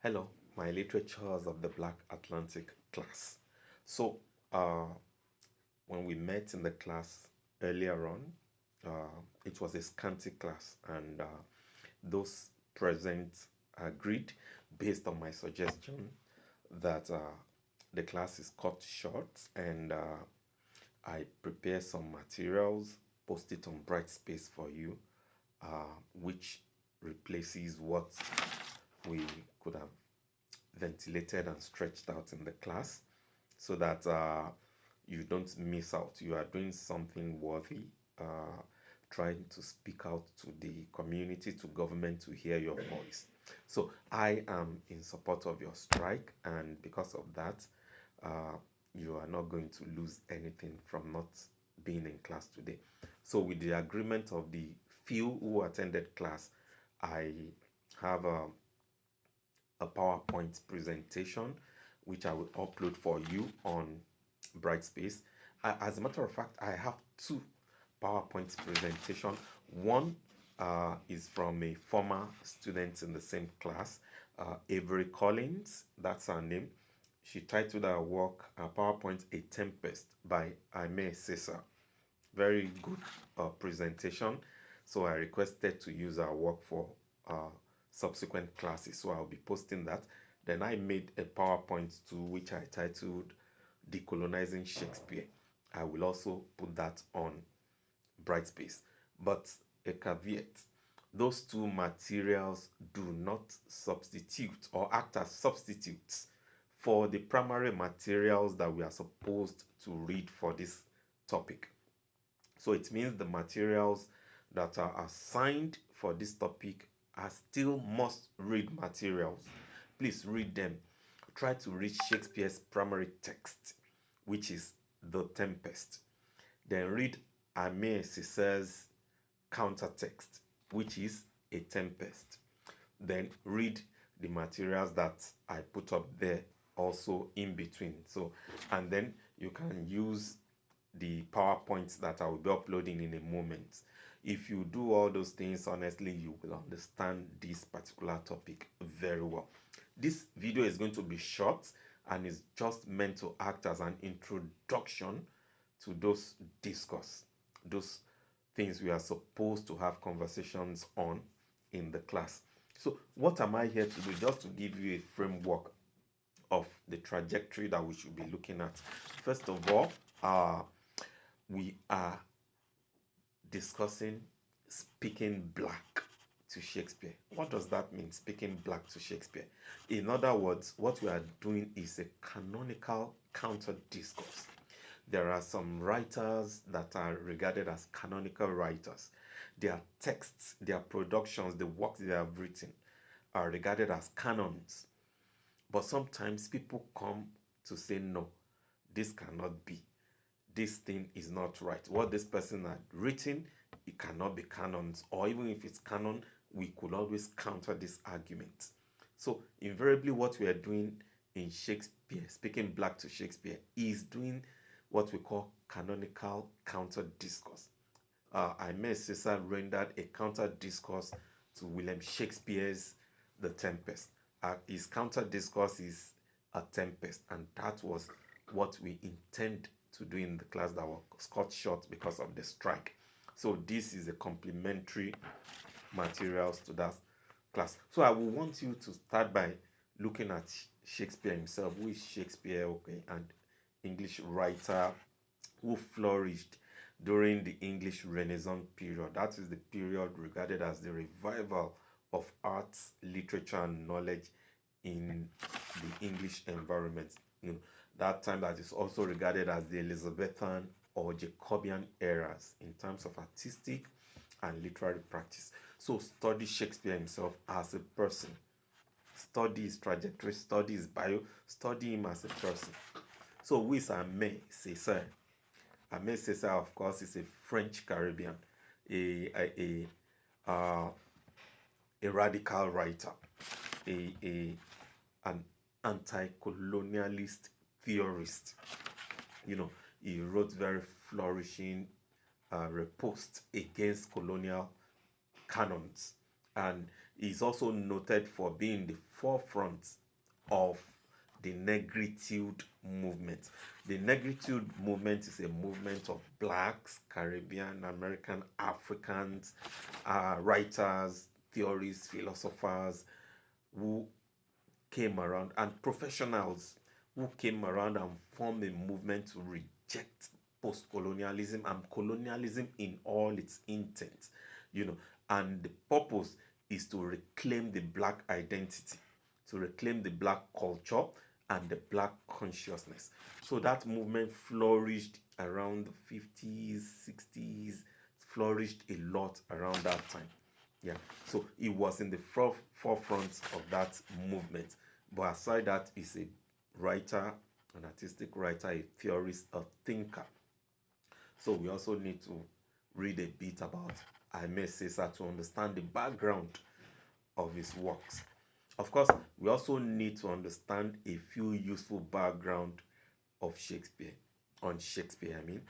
Hello, my Literatures of the Black Atlantic class. So, uh, when we met in the class earlier on, it was a scanty class, and those present agreed, based on my suggestion, that the class is cut short, and I prepare some materials, post it on Brightspace for you, which replaces what we could have ventilated and stretched out in the class, so that you don't miss out. You are doing something worthy, trying to speak out to the community, to government, to hear your voice. So I am in support of your strike, and because of that, uh, you are not going to lose anything from not being in class today. So, with the agreement of the few who attended class, I have a PowerPoint presentation which I will upload for you on Brightspace. As a matter of fact, I have two PowerPoint presentation. One is from a former student in the same class, Avery Collins. That's her name. She titled her work, PowerPoint A Tempest by Aimee Cesar. Very good presentation. So I requested to use our work for subsequent classes. So I'll be posting that. Then I made a PowerPoint too, which I titled Decolonizing Shakespeare. I will also put that on Brightspace. But a caveat, those two materials do not substitute or act as substitutes for the primary materials that we are supposed to read for this topic. So it means the materials that are assigned for this topic are still must read materials. Please read them. Try to read Shakespeare's primary text, which is The Tempest. Then read Aimee Cesar's counter text, which is A Tempest. Then read the materials that I put up there also in between. So, and then you can use the PowerPoints that I will be uploading in a moment. If you do all those things, honestly, you will understand this particular topic very well. This video is going to be short and is just meant to act as an introduction to those discourse, those things we are supposed to have conversations on in the class. So, what am I here to do? Just to give you a framework of the trajectory that we should be looking at. First of all, we are discussing speaking black to Shakespeare. What does that mean, speaking black to Shakespeare? In other words, what we are doing is a canonical counter discourse. There are some writers that are regarded as canonical writers. Their texts, their productions, the works they have written are regarded as canons. But sometimes people come to say, no, this cannot be. This thing is not right. What this person had written, it cannot be canons. Or even if it's canon, we could always counter this argument. So invariably what we are doing in Shakespeare, speaking black to Shakespeare, is doing what we call canonical counter discourse. Aimee Cesar rendered a counter discourse to William Shakespeare's The Tempest. His counter discourse is A Tempest, and that was what we intend to do in the class that was cut short because of the strike. So this is a complementary materials to that class. So I will want you to start by looking at Shakespeare himself. Who is Shakespeare? Okay, and English writer who flourished during the English Renaissance period. That is the period regarded as the revival of arts, literature, and knowledge in the English environment. You know, that time that is also regarded as the Elizabethan or Jacobean eras in terms of artistic and literary practice. So study Shakespeare himself as a person. Study his trajectory, study his bio, study him as a person. So who is Aimee Cesar? Aimee Cesar, of course, is a French Caribbean, uh, a radical writer, an anti-colonialist theorist. You know, he wrote very flourishing repost against colonial canons, and He's also noted for being the forefront of the negritude movement. The negritude movement is a movement of blacks, Caribbean, American, Africans, writers, theorists, philosophers who came around, and professionals who came around and formed a movement to reject post-colonialism and colonialism in all its intents, you know. And the purpose is to reclaim the black identity, to reclaim the black culture and the black consciousness. So that movement flourished around the 50s, 60s, flourished a lot around that time. Yeah, so he was in the forefront of that movement. But aside that, he's a writer, an artistic writer, a theorist, a thinker. So we also need to read a bit about Aimé Césaire to understand the background of his works. Of course, we also need to understand a few useful background of Shakespeare, on Shakespeare, I mean.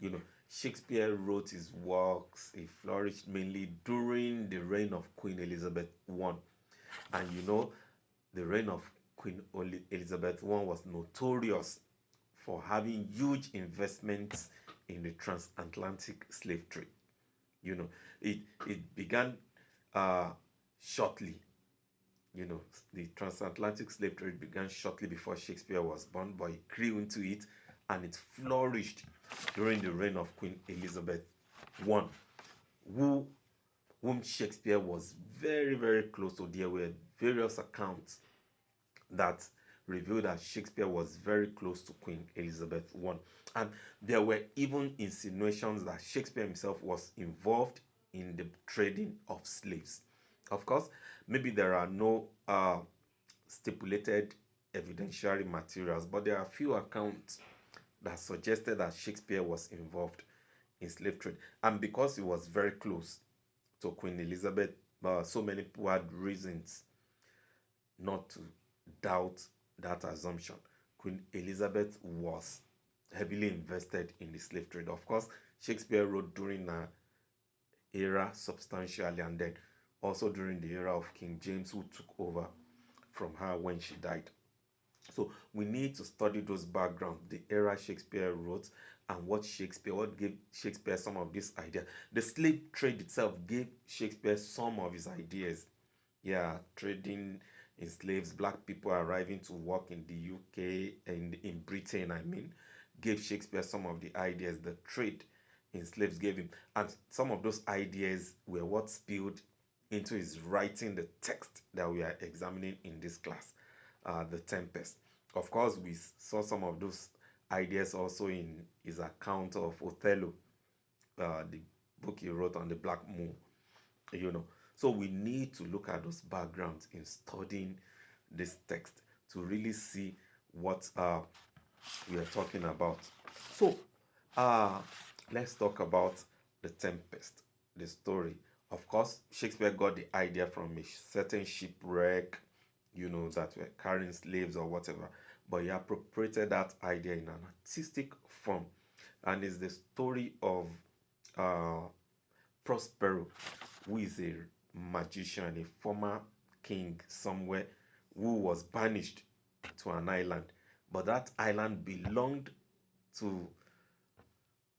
You know, Shakespeare wrote his works, he flourished mainly during the reign of Queen Elizabeth I. And you know, the reign of Queen Elizabeth I was notorious for having huge investments in the transatlantic slave trade. You know, it began uh, shortly. You know, the transatlantic slave trade began shortly before Shakespeare was born, but he grew into it and it flourished during the reign of Queen Elizabeth I, who, whom Shakespeare was very, very close to. There were various accounts that revealed that Shakespeare was very close to Queen Elizabeth I. And there were even insinuations that Shakespeare himself was involved in the trading of slaves. Of course, maybe there are no stipulated evidentiary materials, but there are few accounts that suggested that Shakespeare was involved in slave trade. And because he was very close to Queen Elizabeth, so many people had reasons not to doubt that assumption. Queen Elizabeth was heavily invested in the slave trade. Of course, Shakespeare wrote during her era substantially, and then also during the era of King James, who took over from her when she died. So we need to study those backgrounds, the era Shakespeare wrote, and what gave Shakespeare some of these ideas. The slave trade itself gave Shakespeare some of his ideas. Yeah, trading in slaves, black people arriving to work in the UK and in Britain, I mean, gave Shakespeare some of the ideas the trade in slaves gave him. And some of those ideas were what spilled into his writing the text that we are examining in this class, The Tempest. Of course, we saw some of those ideas also in his account of Othello, the book he wrote on the Black Moon, you know. So we need to look at those backgrounds in studying this text to really see what we are talking about. So uh, let's talk about The Tempest, the story. Of course, Shakespeare got the idea from a certain shipwreck, you know, that were carrying slaves or whatever, but he appropriated that idea in an artistic form, and it's the story of uh, Prospero, who is a magician, a former king somewhere, who was banished to an island. But that island belonged to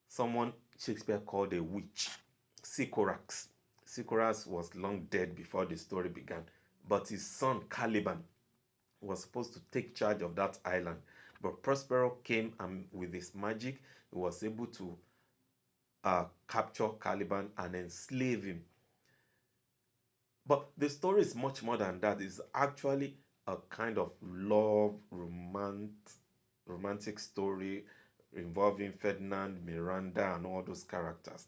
someone Shakespeare called a witch, Sycorax. Sycorax was long dead before the story began, but his son Caliban was supposed to take charge of that island. But Prospero came and with his magic, he was able to capture Caliban and enslave him. But the story is much more than that. It's actually a kind of love, romantic story involving Ferdinand, Miranda, and all those characters.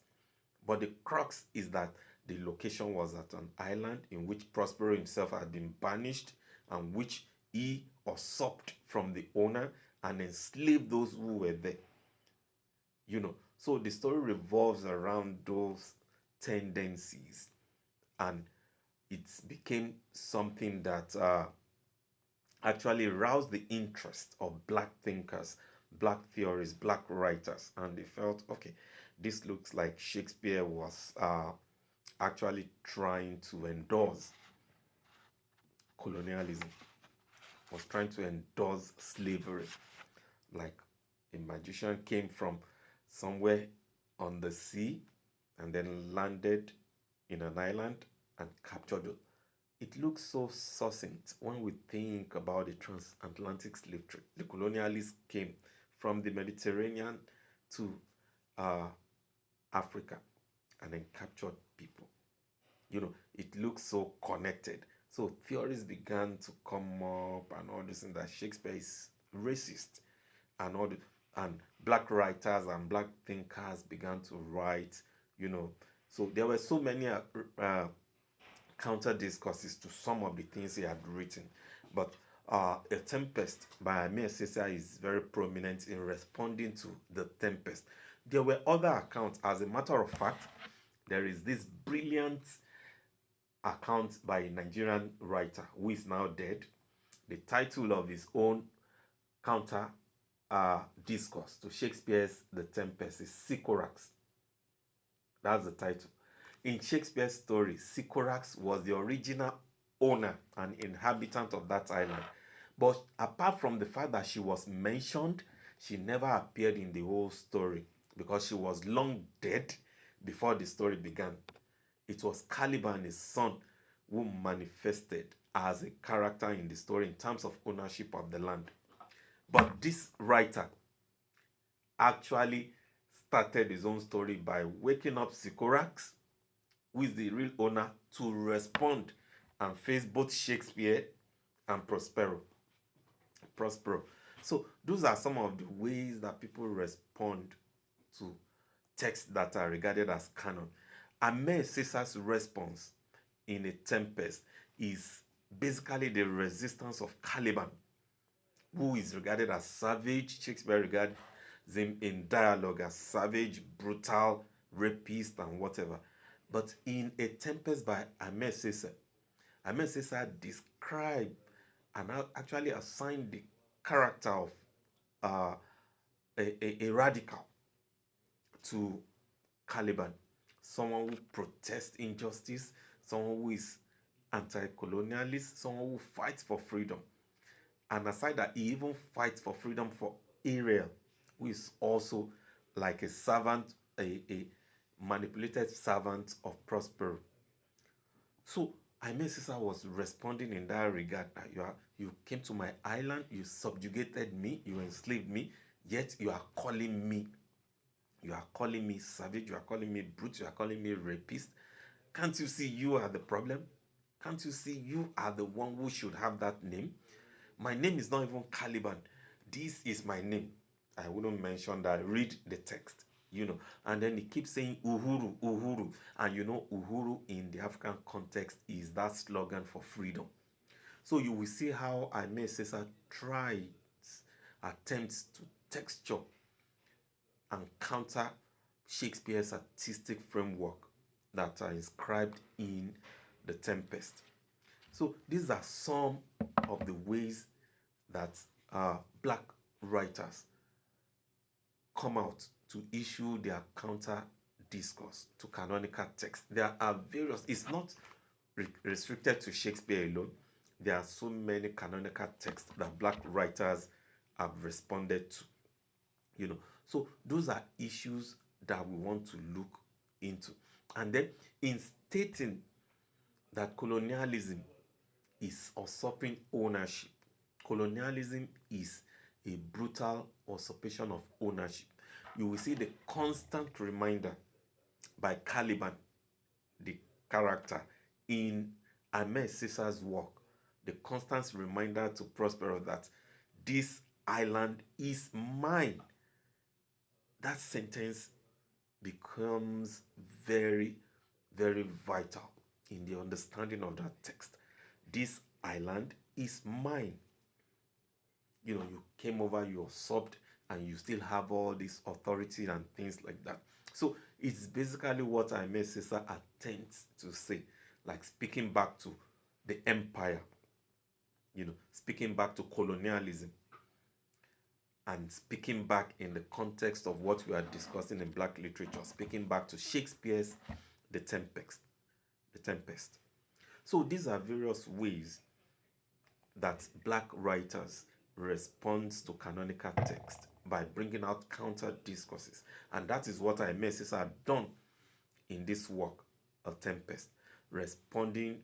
But the crux is that the location was at an island in which Prospero himself had been banished, and which he usurped from the owner and enslaved those who were there. You know, so the story revolves around those tendencies, and it became something that actually roused the interest of black thinkers, black theorists, black writers, and they felt, okay, this looks like Shakespeare was actually trying to endorse colonialism, was trying to endorse slavery. Like a magician came from somewhere on the sea and then landed in an island and captured it. It looks so succinct when we think about the transatlantic slave trade. The colonialists came from the Mediterranean to uh, Africa and then captured people. It looks so connected. So theories began to come up and all this, and that Shakespeare is racist, and all the, and black writers and black thinkers began to write. You know, so there were so many counter discourses to some of the things he had written, but A Tempest by Amir Sisa is very prominent in responding to The Tempest. There were other accounts. As a matter of fact, there is this brilliant account by a Nigerian writer who is now dead. The title of his own counter discourse to Shakespeare's The Tempest is Sycorax. That's the title. In Shakespeare's story, Sycorax was the original owner and inhabitant of that island. But apart from the fact that she was mentioned, she never appeared in the whole story because she was long dead before the story began. It was Caliban, his son, who manifested as a character in the story in terms of ownership of the land. But this writer actually started his own story by waking up Sycorax, who is the real owner, to respond and face both Shakespeare and Prospero. So those are some of the ways that people respond to texts that are regarded as canon. Ahmed Caesar's response in A Tempest is basically the resistance of Caliban, who is regarded as savage. Shakespeare regards him in dialogue as savage, brutal, rapist, and whatever. But in A Tempest by Ahmed Caesar described and actually assigned the character of uh, a radical to Caliban, someone who protests injustice, someone who is anti-colonialist, someone who fights for freedom. And aside that, he even fights for freedom for Ariel, who is also like a servant, a manipulated servant of Prospero. So Aimee Caesar was responding in that regard that you came to my island, you subjugated me, you enslaved me, yet you are calling me savage, you are calling me brute, you are calling me rapist. Can't you see you are the problem? Can't you see you are the one who should have that name? My name is not even Caliban. This is my name. I wouldn't mention that. Read the text, And then he keeps saying Uhuru, Uhuru. And Uhuru in the African context is that slogan for freedom. So you will see how Aimee Caesar attempts to texture and counter Shakespeare's artistic framework that are inscribed in The Tempest. So these are some of the ways that black writers come out to issue their counter discourse to canonical text. There are various, it's not restricted to Shakespeare alone. There are so many canonical texts that black writers have responded to. So those are issues that we want to look into. And then in stating that colonialism is usurping ownership, colonialism is a brutal usurpation of ownership, you will see the constant reminder by Caliban, the character in Ahmed Caesar's work, the constant reminder to Prospero that this island is mine. That sentence becomes very, very vital in the understanding of that text. This island is mine. You came over, you usurped, and you still have all this authority and things like that. So it's basically what Aimee Caesar attempts to say, like speaking back to the empire, speaking back to colonialism, and speaking back in the context of what we are discussing in black literature, speaking back to Shakespeare's The Tempest. So these are various ways that black writers respond to canonical text by bringing out counter discourses. And that is what I Mrs. have done in this work, A Tempest, responding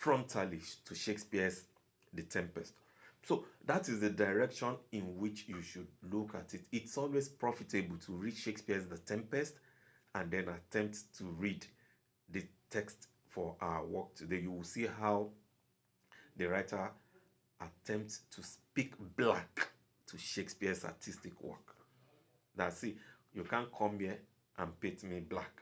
frontally to Shakespeare's The Tempest. So that is the direction in which you should look at it. It's always profitable to read Shakespeare's The Tempest and then attempt to read the text for our work today. You will see how the writer attempts to speak black to Shakespeare's artistic work. That's it. You can't come here and paint me black.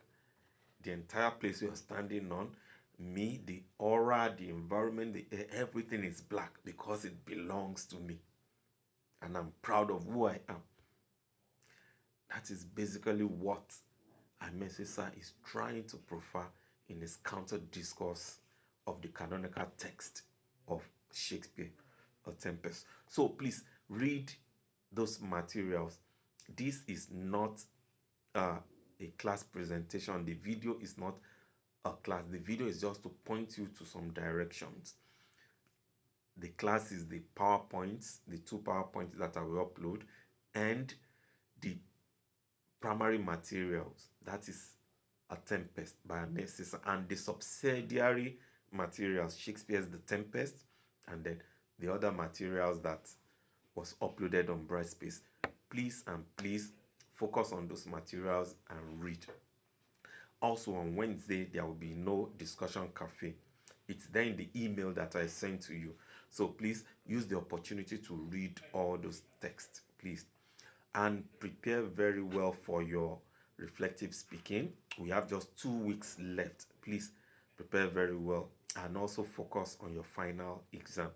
The entire place you're standing on, me, the aura, the environment, the air, everything is black because it belongs to me. And I'm proud of who I am. That is basically what Amesisa is trying to proffer in his counter discourse of the canonical text of Shakespeare, A Tempest. So please read those materials. This is not a class presentation. The video is not a class. The video is just to point you to some directions. The class is the PowerPoints, the 2 PowerPoints that I will upload, and the primary materials. That is A Tempest by Narcissa, and the subsidiary materials, Shakespeare's The Tempest, and then the other materials that was uploaded on Brightspace. Please and please focus on those materials and read. Also on Wednesday, there will be no discussion cafe. It's there in the email that I sent to you. So please use the opportunity to read all those texts, please. And prepare very well for your reflective speaking. We have just 2 weeks left. Please prepare very well and also focus on your final exam.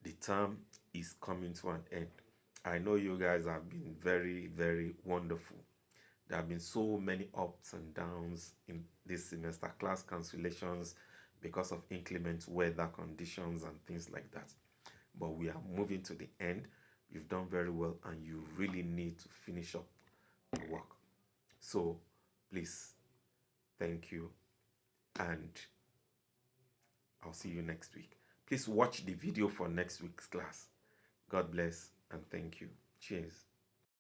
The term is coming to an end. I know you guys have been very, very wonderful. There have been so many ups and downs in this semester, class cancellations because of inclement weather conditions and things like that. But we are moving to the end. You've done very well and you really need to finish up the work. So please, thank you, and I'll see you next week. Please watch the video for next week's class. God bless and thank you. Cheers.